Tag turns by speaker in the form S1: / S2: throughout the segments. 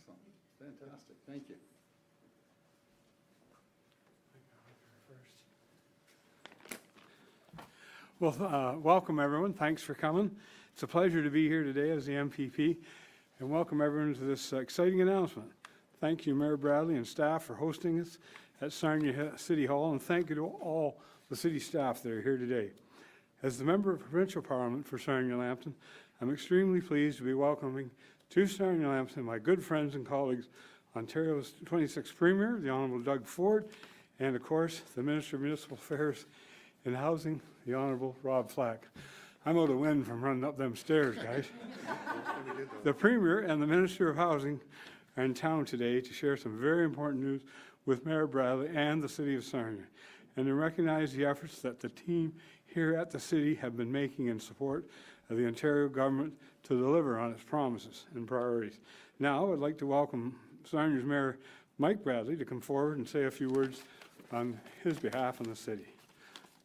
S1: Excellent. Fantastic. Thank you. Well, welcome everyone. Thanks for coming. It's a pleasure to be here today as the MPP, and welcome everyone to this exciting announcement. Thank you, Mayor Bradley and staff, for hosting us at Sarnia City Hall, and thank you to all the city staff that are here today. As the member of provincial parliament for Sarnia-Lambton, I'm extremely pleased to be welcoming to Sarnia-Lambton my good friends and colleagues, Ontario's 26th Premier, the Honourable Doug Ford, and of course, the Minister of Municipal Affairs and Housing, the Honourable Rob Flack. I'm out of wind from running up them stairs, guys. The Premier and the Minister of Housing are in town today to share some very important news with Mayor Bradley and the City of Sarnia, and to recognize the efforts that the team here at the City have been making in support of the Ontario government to deliver on its promises and priorities. Now, I'd like to welcome Sarnia's Mayor Mike Bradley to come forward and say a few words on his behalf and the City.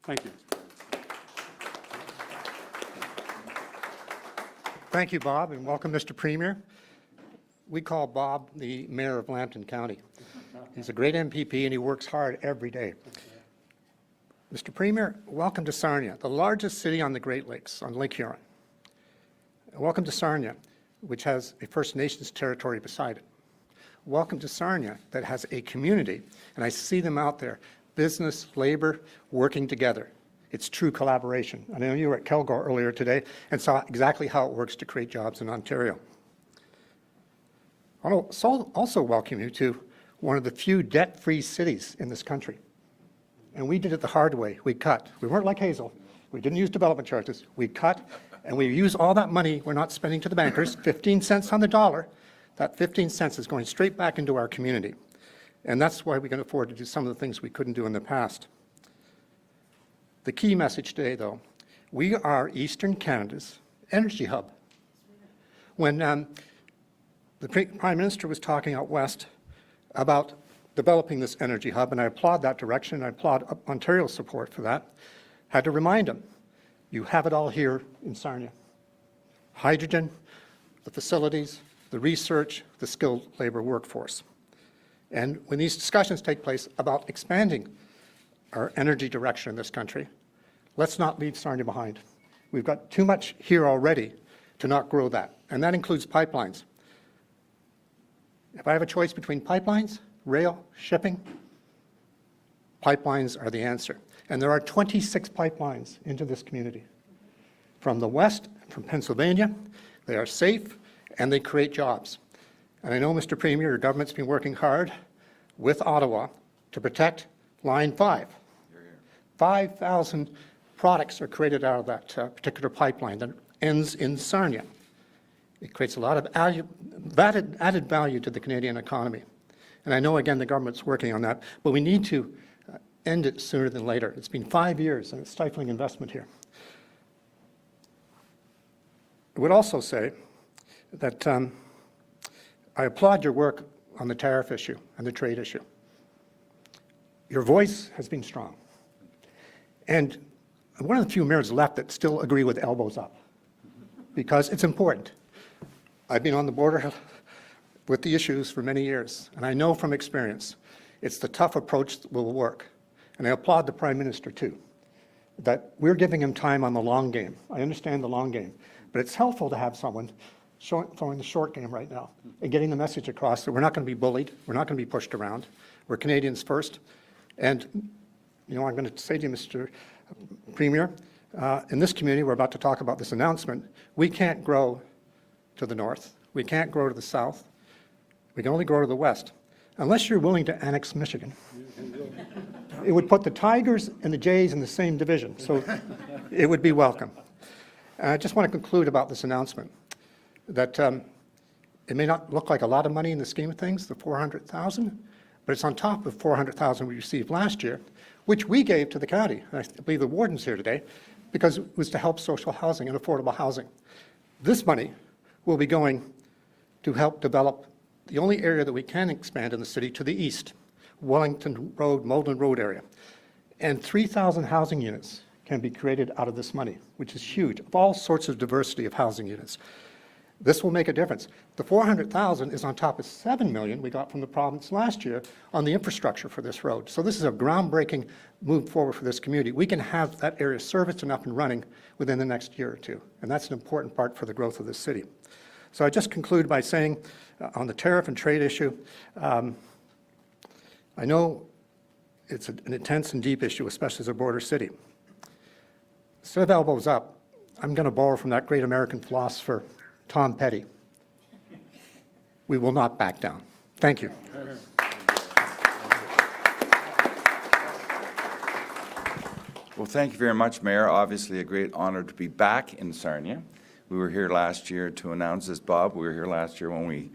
S1: Thank you.
S2: Thank you, Bob, and welcome, Mr. Premier. We call Bob the Mayor of Lambton County. He's a great MPP and he works hard every day. Mr. Premier, welcome to Sarnia, the largest city on the Great Lakes, on Lake Huron. Welcome to Sarnia, which has a First Nations territory beside it. Welcome to Sarnia, that has a community, and I see them out there, business, labor, working together. It's true collaboration. I know you were at Kilgore earlier today and saw exactly how it works to create jobs in Ontario. I want to also welcome you to one of the few debt-free cities in this country. And we did it the hard way. We cut. We weren't like Hazel. We didn't use development charges. We cut, and we use all that money we're not spending to the bankers, 15 cents on the dollar. That 15 cents is going straight back into our community. And that's why we can afford to do some of the things we couldn't do in the past. The key message today, though, we are Eastern Canada's energy hub. When the Prime Minister was talking out west about developing this energy hub, and I applaud that direction, and I applaud Ontario's support for that, had to remind him, you have it all here in Sarnia. Hydrogen, the facilities, the research, the skilled labor workforce. And when these discussions take place about expanding our energy direction in this country, let's not leave Sarnia behind. We've got too much here already to not grow that, and that includes pipelines. If I have a choice between pipelines, rail, shipping, pipelines are the answer. And there are 26 pipelines into this community. From the west, from Pennsylvania, they are safe and they create jobs. And I know, Mr. Premier, your government's been working hard with Ottawa to protect Line 5. 5,000 products are created out of that particular pipeline that ends in Sarnia. It creates a lot of added value to the Canadian economy. And I know, again, the government's working on that, but we need to end it sooner than later. It's been 5 years, and it's stifling investment here. I would also say that I applaud your work on the tariff issue and the trade issue. Your voice has been strong. And I'm one of the few mayors left that still agree with elbows up, because it's important. I've been on the border with the issues for many years, and I know from experience it's the tough approach that will work. And I applaud the Prime Minister too, that we're giving him time on the long game. I understand the long game, but it's helpful to have someone throwing the short game right now and getting the message across that we're not going to be bullied, we're not going to be pushed around, we're Canadians first. And you know, I'm going to say to you, Mr. Premier, in this community, we're about to talk about this announcement, we can't grow to the north, we can't grow to the south, we can only grow to the west, unless you're willing to annex Michigan. It would put the Tigers and the Jays in the same division, so it would be welcome. I just want to conclude about this announcement, that it may not look like a lot of money in the scheme of things, the $400,000, but it's on top of $400,000 we received last year, which we gave to the county. I believe the warden's here today, because it was to help social housing and affordable housing. This money will be going to help develop the only area that we can expand in the city to the east, Wellington Road, Malden Road area. And 3,000 housing units can be created out of this money, which is huge, of all sorts of diversity of housing units. This will make a difference. The 400,000 is on top of 7 million we got from the province last year on the infrastructure for this road. So this is a groundbreaking move forward for this community. We can have that area serviced and up and running within the next year or two, and that's an important part for the growth of the city. So I just conclude by saying, on the tariff and trade issue, I know it's an intense and deep issue, especially as a border city. Instead of elbows up, I'm going to borrow from that great American philosopher, Tom Petty. We will not back down. Thank you.
S3: Well, thank you very much, Mayor. Obviously, a great honor to be back in Sarnia. We were here last year to announce this, Bob. We were here last year when we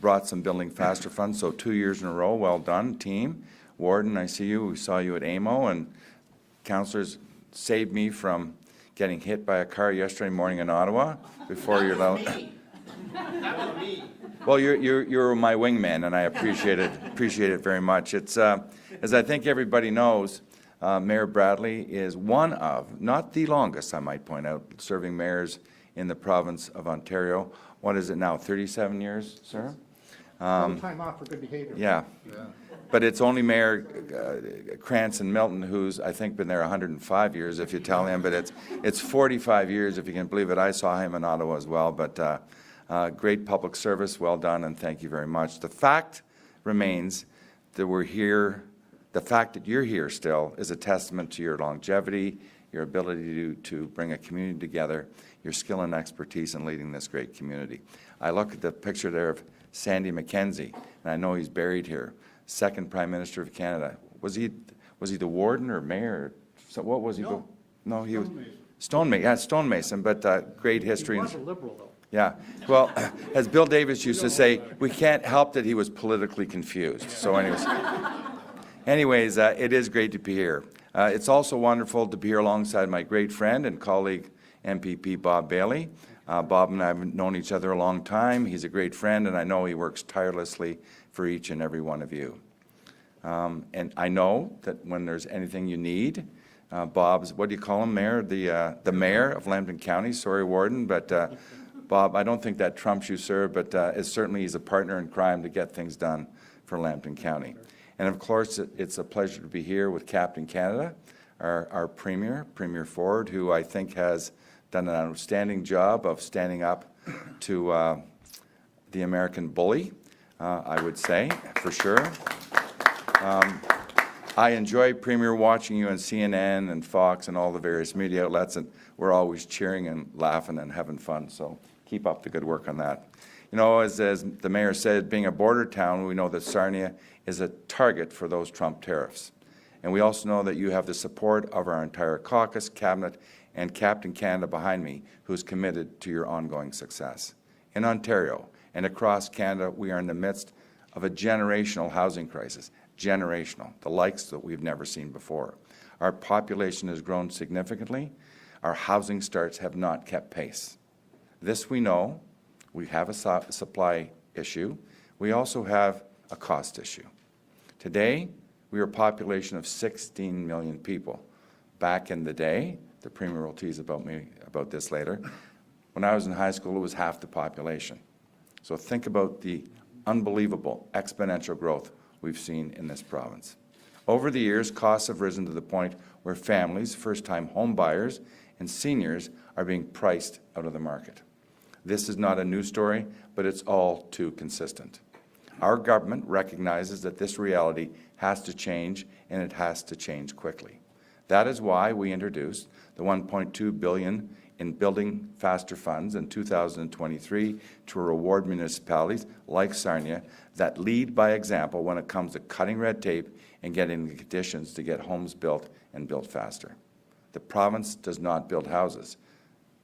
S3: brought some Building Faster funds, so 2 years in a row. Well done, team. Warden, I see you. We saw you at AMO, and councillors saved me from getting hit by a car yesterday morning in Ottawa before you're allowed. Well, you're my wingman, and I appreciate it very much. It's as I think everybody knows, Mayor Bradley is one of, not the longest, I might point out, serving mayors in the province of Ontario. What is it now, 37 years, sir?
S2: Time off for good behavior.
S3: Yeah. But it's only Mayor Cranston Milton, who's, I think, been there 105 years, if you tell him, but it's 45 years, if you can believe it. I saw him in Ottawa as well, but great public service, well done, and thank you very much. The fact remains that we're here, the fact that you're here still is a testament to your longevity, your ability to bring a community together, your skill and expertise in leading this great community. I look at the picture there of Sandy McKenzie, and I know he's buried here. Second Prime Minister of Canada. Was he the warden or mayor? So what was he? No, he was stonemason. Yeah, stonemason, but great history.
S2: He was a Liberal, though.
S3: Yeah. Well, as Bill Davis used to say, we can't help that he was politically confused. So anyways, it is great to be here. It's also wonderful to be here alongside my great friend and colleague, MPP Bob Bailey. Bob and I have known each other a long time. He's a great friend, and I know he works tirelessly for each and every one of you. And I know that when there's anything you need, Bob's, what do you call him, Mayor? The Mayor of Lambton County, sorry, Warden, but Bob, I don't think that trumps you, sir, but certainly he's a partner in crime to get things done for Lambton County. And of course, it's a pleasure to be here with Captain Canada, our Premier, Premier Ford, who I think has done an outstanding job of standing up to the American bully, I would say, for sure. I enjoy, Premier, watching you on CNN and Fox and all the various media outlets, and we're always cheering and laughing and having fun, so keep up the good work on that. You know, as the Mayor said, being a border town, we know that Sarnia is a target for those Trump tariffs. And we also know that you have the support of our entire caucus, cabinet, and Captain Canada behind me, who is committed to your ongoing success. In Ontario and across Canada, we are in the midst of a generational housing crisis. Generational, the likes that we've never seen before. Our population has grown significantly. Our housing starts have not kept pace. This we know. We have a supply issue. We also have a cost issue. Today, we are a population of 16 million people. Back in the day, the Premier will tease about this later, when I was in high school, it was half the population. So think about the unbelievable exponential growth we've seen in this province. Over the years, costs have risen to the point where families, first-time home buyers, and seniors are being priced out of the market. This is not a new story, but it's all too consistent. Our government recognizes that this reality has to change, and it has to change quickly. That is why we introduced the $1.2 billion in Building Faster funds in 2023 to reward municipalities like Sarnia that lead by example when it comes to cutting red tape and getting the conditions to get homes built and built faster. The province does not build houses.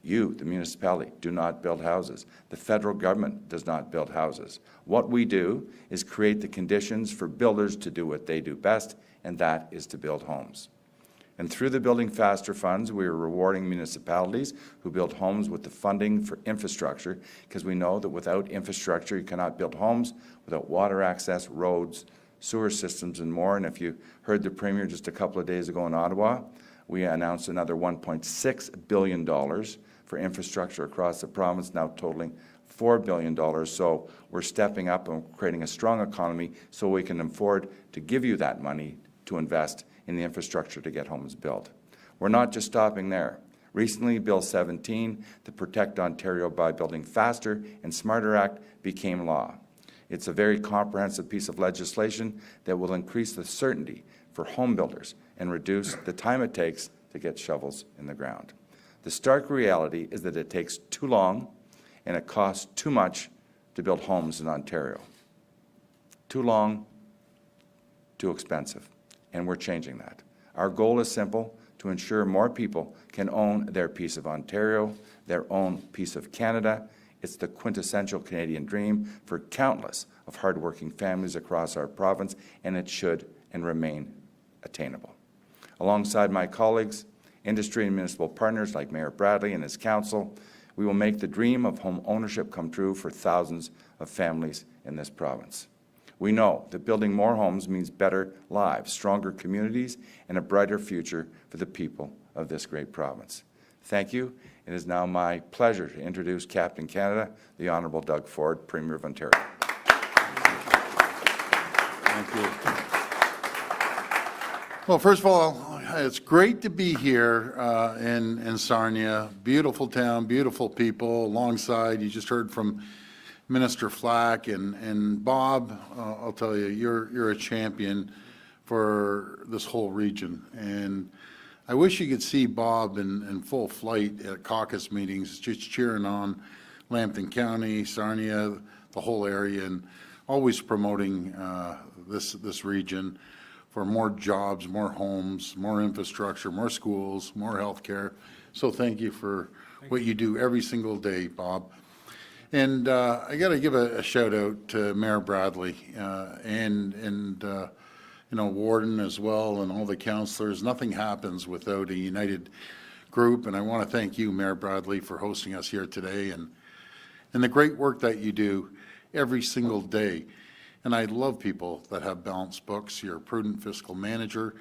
S3: You, the municipality, do not build houses. The federal government does not build houses. What we do is create the conditions for builders to do what they do best, and that is to build homes. And through the Building Faster funds, we are rewarding municipalities who build homes with the funding for infrastructure, because we know that without infrastructure, you cannot build homes, without water access, roads, sewer systems, and more. And if you heard the Premier just a couple of days ago in Ottawa, we announced another $1.6 billion for infrastructure across the province, now totaling $4 billion. So we're stepping up and creating a strong economy so we can afford to give you that money to invest in the infrastructure to get homes built. We're not just stopping there. Recently, Bill 17, the Protect Ontario by Building Faster and Smarter Act, became law. It's a very comprehensive piece of legislation that will increase the certainty for home builders and reduce the time it takes to get shovels in the ground. The stark reality is that it takes too long and it costs too much to build homes in Ontario. Too long, too expensive, and we're changing that. Our goal is simple: to ensure more people can own their piece of Ontario, their own piece of Canada. It's the quintessential Canadian dream for countless of hardworking families across our province, and it should and remain attainable. Alongside my colleagues, industry and municipal partners like Mayor Bradley and his council, we will make the dream of home ownership come true for thousands of families in this province. We know that building more homes means better lives, stronger communities, and a brighter future for the people of this great province. Thank you. It is now my pleasure to introduce Captain Canada, the Honourable Doug Ford, Premier of Ontario.
S4: Thank you. Well, first of all, it's great to be here in Sarnia. Beautiful town, beautiful people. Alongside, you just heard from Minister Flack and Bob. I'll tell you, you're a champion for this whole region. And I wish you could see Bob in full flight at caucus meetings, just cheering on Lambton County, Sarnia, the whole area, and always promoting this region for more jobs, more homes, more infrastructure, more schools, more healthcare. So thank you for what you do every single day, Bob. And I got to give a shout out to Mayor Bradley and Warden as well, and all the councillors. Nothing happens without a united group, and I want to thank you, Mayor Bradley, for hosting us here today and the great work that you do every single day. And I love people that have balanced books. You're a prudent fiscal manager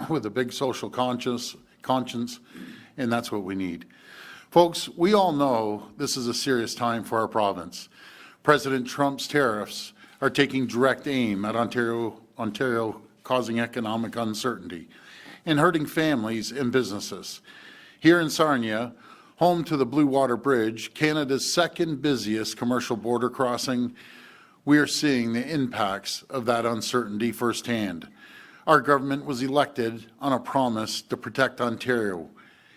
S4: with a big social conscience, and that's what we need. Folks, we all know this is a serious time for our province. President Trump's tariffs are taking direct aim at Ontario, causing economic uncertainty and hurting families and businesses. Here in Sarnia, home to the Blue Water Bridge, Canada's second busiest commercial border crossing, we are seeing the impacts of that uncertainty firsthand. Our government was elected on a promise to protect Ontario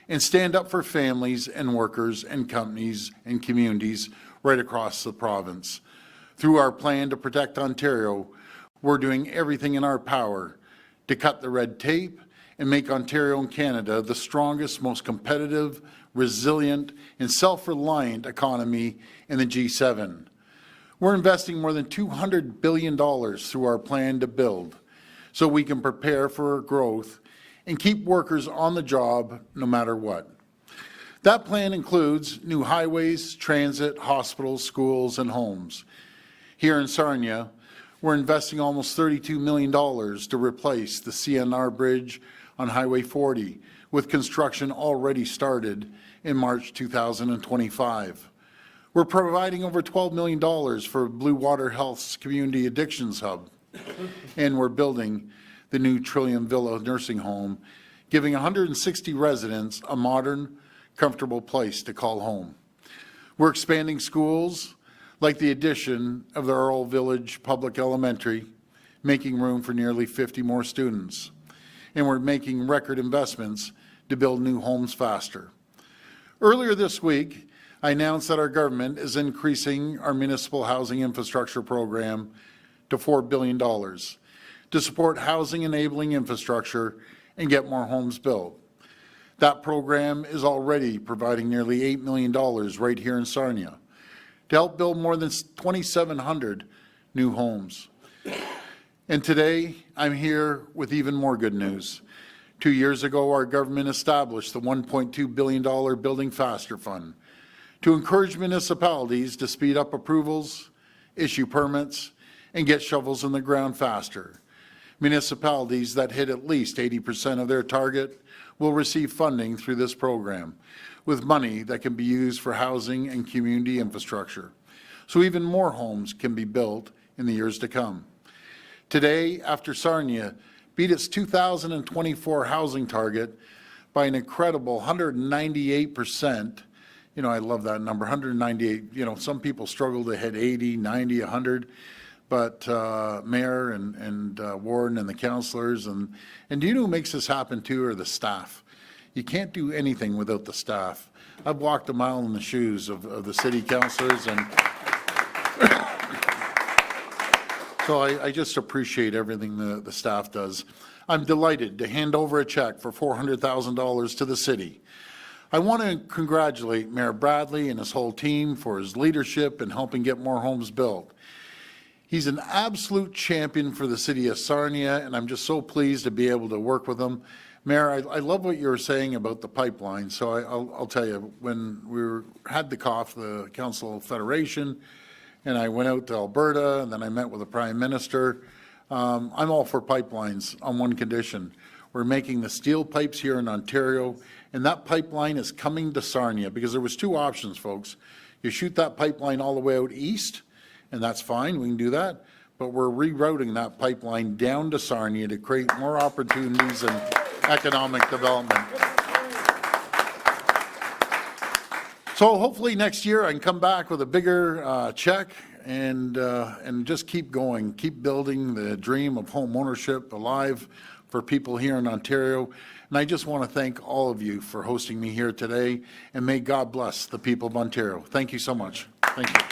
S4: and stand up for families and workers and companies and communities right across the province. Through our plan to protect Ontario, we're doing everything in our power to cut the red tape and make Ontario and Canada the strongest, most competitive, resilient, and self-reliant economy in the G7. We're investing more than $200 billion through our plan to build so we can prepare for growth and keep workers on the job no matter what. That plan includes new highways, transit, hospitals, schools, and homes. Here in Sarnia, we're investing almost $32 million to replace the CNR Bridge on Highway 40, with construction already started in March 2025. We're providing over $12 million for Blue Water Health's Community Addictions Hub, and we're building the new Trillium Villa nursing home, giving 160 residents a modern, comfortable place to call home. We're expanding schools, like the addition of the Earl Village Public Elementary, making room for nearly 50 more students. And we're making record investments to build new homes faster. Earlier this week, I announced that our government is increasing our municipal housing infrastructure program to $4 billion to support housing enabling infrastructure and get more homes built. That program is already providing nearly $8 million right here in Sarnia to help build more than 2,700 new homes. And today, I'm here with even more good news. 2 years ago, our government established the $1.2 billion Building Faster Fund to encourage municipalities to speed up approvals, issue permits, and get shovels in the ground faster. Municipalities that hit at least 80% of their target will receive funding through this program, with money that can be used for housing and community infrastructure, so even more homes can be built in the years to come. Today, after Sarnia beat its 2024 housing target by an incredible 198%, you know, I love that number, 198. You know, some people struggle to hit 80, 90, 100, but Mayor and Warden and the councillors, and do you know who makes this happen too, are the staff. You can't do anything without the staff. I've walked a mile in the shoes of the city councillors, and so I just appreciate everything the staff does. I'm delighted to hand over a check for $400,000 to the city. I want to congratulate Mayor Bradley and his whole team for his leadership in helping get more homes built. He's an absolute champion for the city of Sarnia, and I'm just so pleased to be able to work with him. Mayor, I love what you were saying about the pipeline. So I'll tell you, when had the COF, the Council Federation, and I went out to Alberta, and then I met with the Prime Minister. I'm all for pipelines on one condition. We're making the steel pipes here in Ontario, and that pipeline is coming to Sarnia, because there was two options, folks. You shoot that pipeline all the way out east, and that's fine, we can do that, but we're rerouting that pipeline down to Sarnia to create more opportunities and economic development. So hopefully next year I can come back with a bigger check and just keep going, keep building the dream of home ownership alive for people here in Ontario. And I just want to thank all of you for hosting me here today, and may God bless the people of Ontario. Thank you so much. Thank you.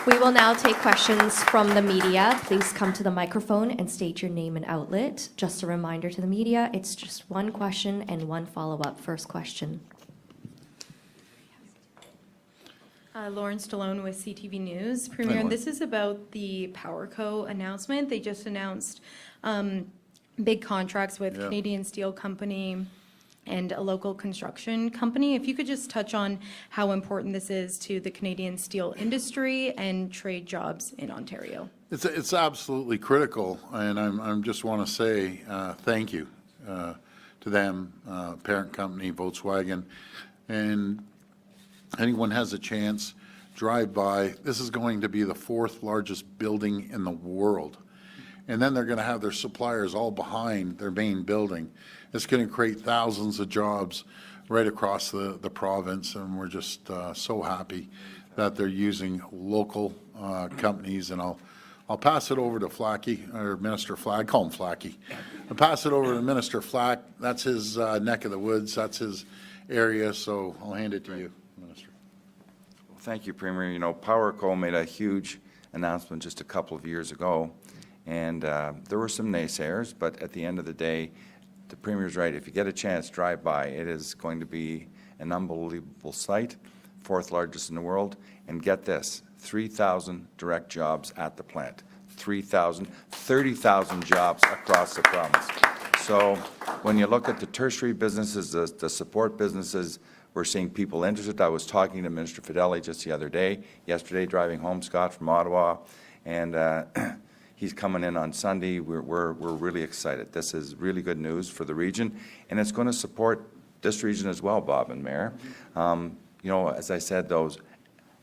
S5: We will now take questions from the media. Please come to the microphone and state your name and outlet. Just a reminder to the media, it's just one question and one follow-up. First question.
S6: Lauren Stallone with CTV News. Premier, this is about the PowerCo announcement. They just announced big contracts with Canadian Steel Company and a local construction company. If you could just touch on how important this is to the Canadian steel industry and trade jobs in Ontario.
S4: It's absolutely critical, and I just want to say thank you to them, parent company, Volkswagen, and anyone has a chance, drive by. This is going to be the 4th largest building in the world. And then they're going to have their suppliers all behind their main building. It's going to create thousands of jobs right across the province, and we're just so happy that they're using local companies. And I'll pass it over to Flacky, or Minister Flack. I call him Flacky. I'll pass it over to Minister Flack. That's his neck of the woods. That's his area, so I'll hand it to you, Minister.
S3: Well, thank you, Premier. You know, PowerCo made a huge announcement just a couple of years ago, and there were some naysayers, but at the end of the day, the Premier's right. If you get a chance, drive by. It is going to be an unbelievable site, 4th largest in the world, and get this, 3,000 direct jobs at the plant. 3,000, 30,000 jobs across the province. So when you look at the tertiary businesses, the support businesses, we're seeing people interested. I was talking to Minister Fedeli just the other day, yesterday, driving home, Scott, from Ottawa, and he's coming in on Sunday. We're really excited. This is really good news for the region, and it's going to support this region as well, Bob and Mayor. You know, as I said, those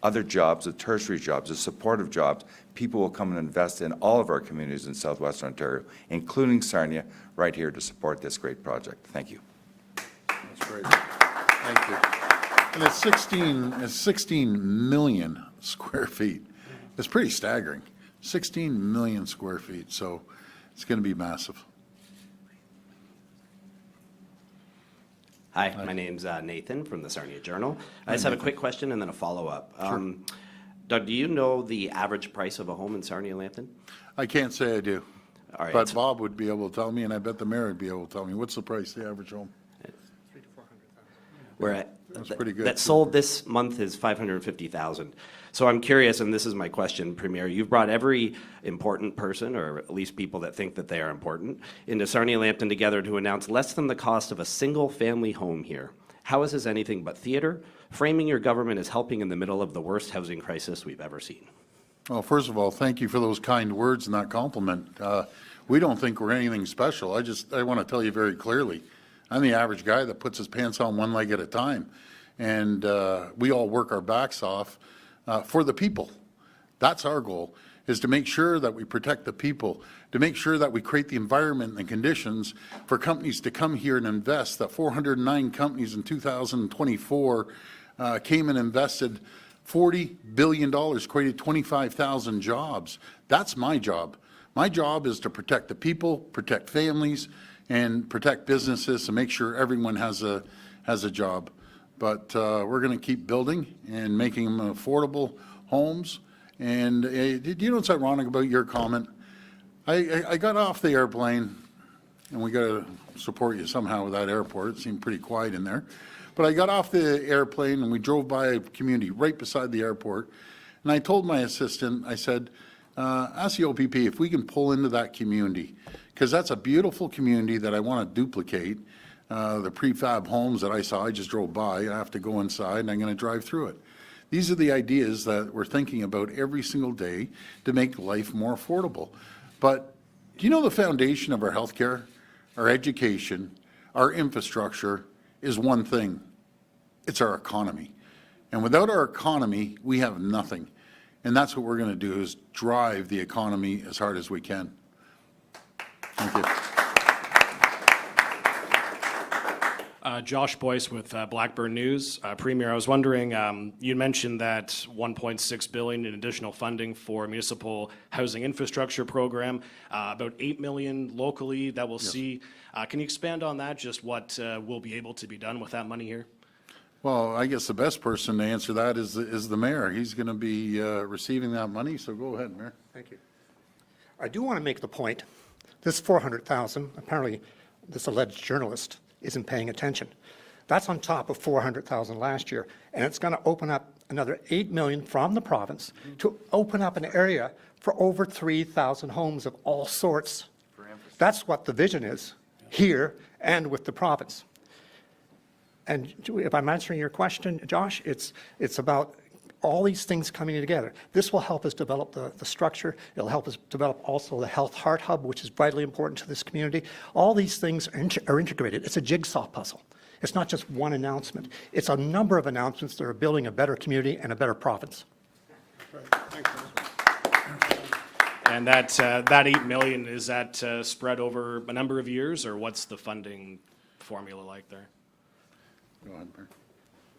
S3: other jobs, the tertiary jobs, the supportive jobs, people will come and invest in all of our communities in southwestern Ontario, including Sarnia, right here to support this great project. Thank you.
S4: That's great. Thank you. And it's 16 million square feet. It's pretty staggering. 16 million square feet, so it's going to be massive.
S7: Hi, my name's Nathan from the Sarnia Journal. I just have a quick question and then a follow-up.
S4: Sure.
S7: Doug, do you know the average price of a home in Sarnia, Lambton?
S4: I can't say I do,
S7: All right.
S4: but Bob would be able to tell me, and I bet the mayor would be able to tell me. What's the price of the average home?
S7: We're at,
S4: That's pretty good.
S7: that sold this month is $550,000. So I'm curious, and this is my question, Premier. You've brought every important person, or at least people that think that they are important, into Sarnia Lambton together to announce less than the cost of a single-family home here. How is this anything but theater? Framing your government as helping in the middle of the worst housing crisis we've ever seen.
S4: Well, first of all, thank you for those kind words and that compliment. We don't think we're anything special. I want to tell you very clearly, I'm the average guy that puts his pants on one leg at a time. And we all work our backs off for the people. That's our goal, is to make sure that we protect the people, to make sure that we create the environment and conditions for companies to come here and invest. That 409 companies in 2024 came and invested $40 billion, created 25,000 jobs. That's my job. My job is to protect the people, protect families, and protect businesses, and make sure everyone has a job. But we're going to keep building and making them affordable homes. And do you know what's ironic about your comment? I got off the airplane, and we got to support you somehow with that airport. It seemed pretty quiet in there. But I got off the airplane, and we drove by a community right beside the airport. And I told my assistant, I said, ask the OPP if we can pull into that community, because that's a beautiful community that I want to duplicate. The prefab homes that I saw, I just drove by. I have to go inside, and I'm going to drive through it. These are the ideas that we're thinking about every single day to make life more affordable. But do you know the foundation of our healthcare, our education, our infrastructure is one thing? It's our economy. And without our economy, we have nothing. And that's what we're going to do, is drive the economy as hard as we can. Thank you.
S8: Josh Boyce with Blackburn News. Premier, I was wondering, you mentioned that $1.6 billion in additional funding for municipal housing infrastructure program, about $8 million locally that we'll see. Can you expand on that, just what will be able to be done with that money here?
S4: Well, I guess the best person to answer that is the mayor. He's going to be receiving that money, so go ahead, Mayor.
S2: Thank you. I do want to make the point, this 400,000, apparently this alleged journalist isn't paying attention. That's on top of 400,000 last year, and it's going to open up another 8 million from the province to open up an area for over 3,000 homes of all sorts. That's what the vision is here and with the province. And if I'm answering your question, Josh, it's about all these things coming together. This will help us develop the structure. It'll help us develop also the Health Heart Hub, which is vitally important to this community. All these things are integrated. It's a jigsaw puzzle. It's not just one announcement. It's a number of announcements that are building a better community and a better province.
S8: And that 8 million, is that spread over a number of years, or what's the funding formula like there?
S4: Go ahead, Mayor.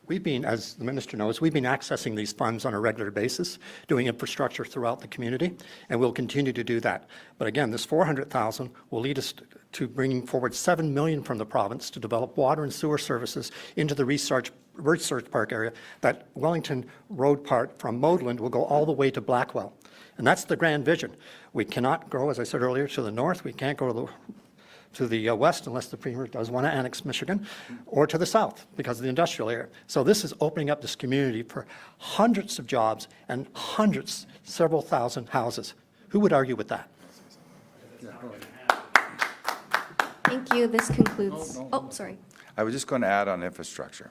S2: We've been, as the minister knows, we've been accessing these funds on a regular basis, doing infrastructure throughout the community, and we'll continue to do that. But again, this 400,000 will lead us to bringing forward 7 million from the province to develop water and sewer services into the research park area. That Wellington Road part from Modeland will go all the way to Blackwell. And that's the grand vision. We cannot grow, as I said earlier, to the north. We can't go to the west unless the Premier does want to annex Michigan, or to the south because of the industrial area. So this is opening up this community for hundreds of jobs and hundreds, several thousand houses. Who would argue with that?
S5: Thank you. This concludes. Oh, sorry.
S3: I was just going to add on infrastructure.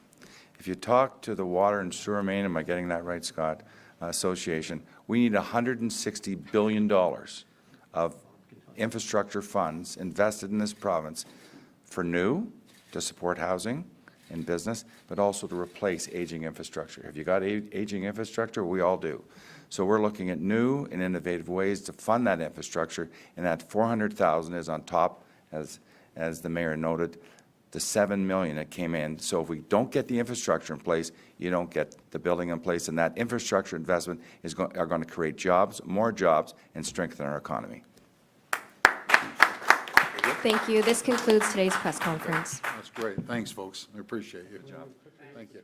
S3: If you talk to the Water and Sewer Main, am I getting that right, Scott, Association, we need $160 billion of infrastructure funds invested in this province for new, to support housing and business, but also to replace aging infrastructure. Have you got aging infrastructure? We all do. So we're looking at new and innovative ways to fund that infrastructure, and that 400,000 is on top, as the mayor noted, the 7 million that came in. So if we don't get the infrastructure in place, you don't get the building in place, and that infrastructure investment are going to create jobs, more jobs, and strengthen our economy.
S5: Thank you. This concludes today's press conference.
S4: That's great. Thanks, folks. I appreciate you. Good job. Thank you.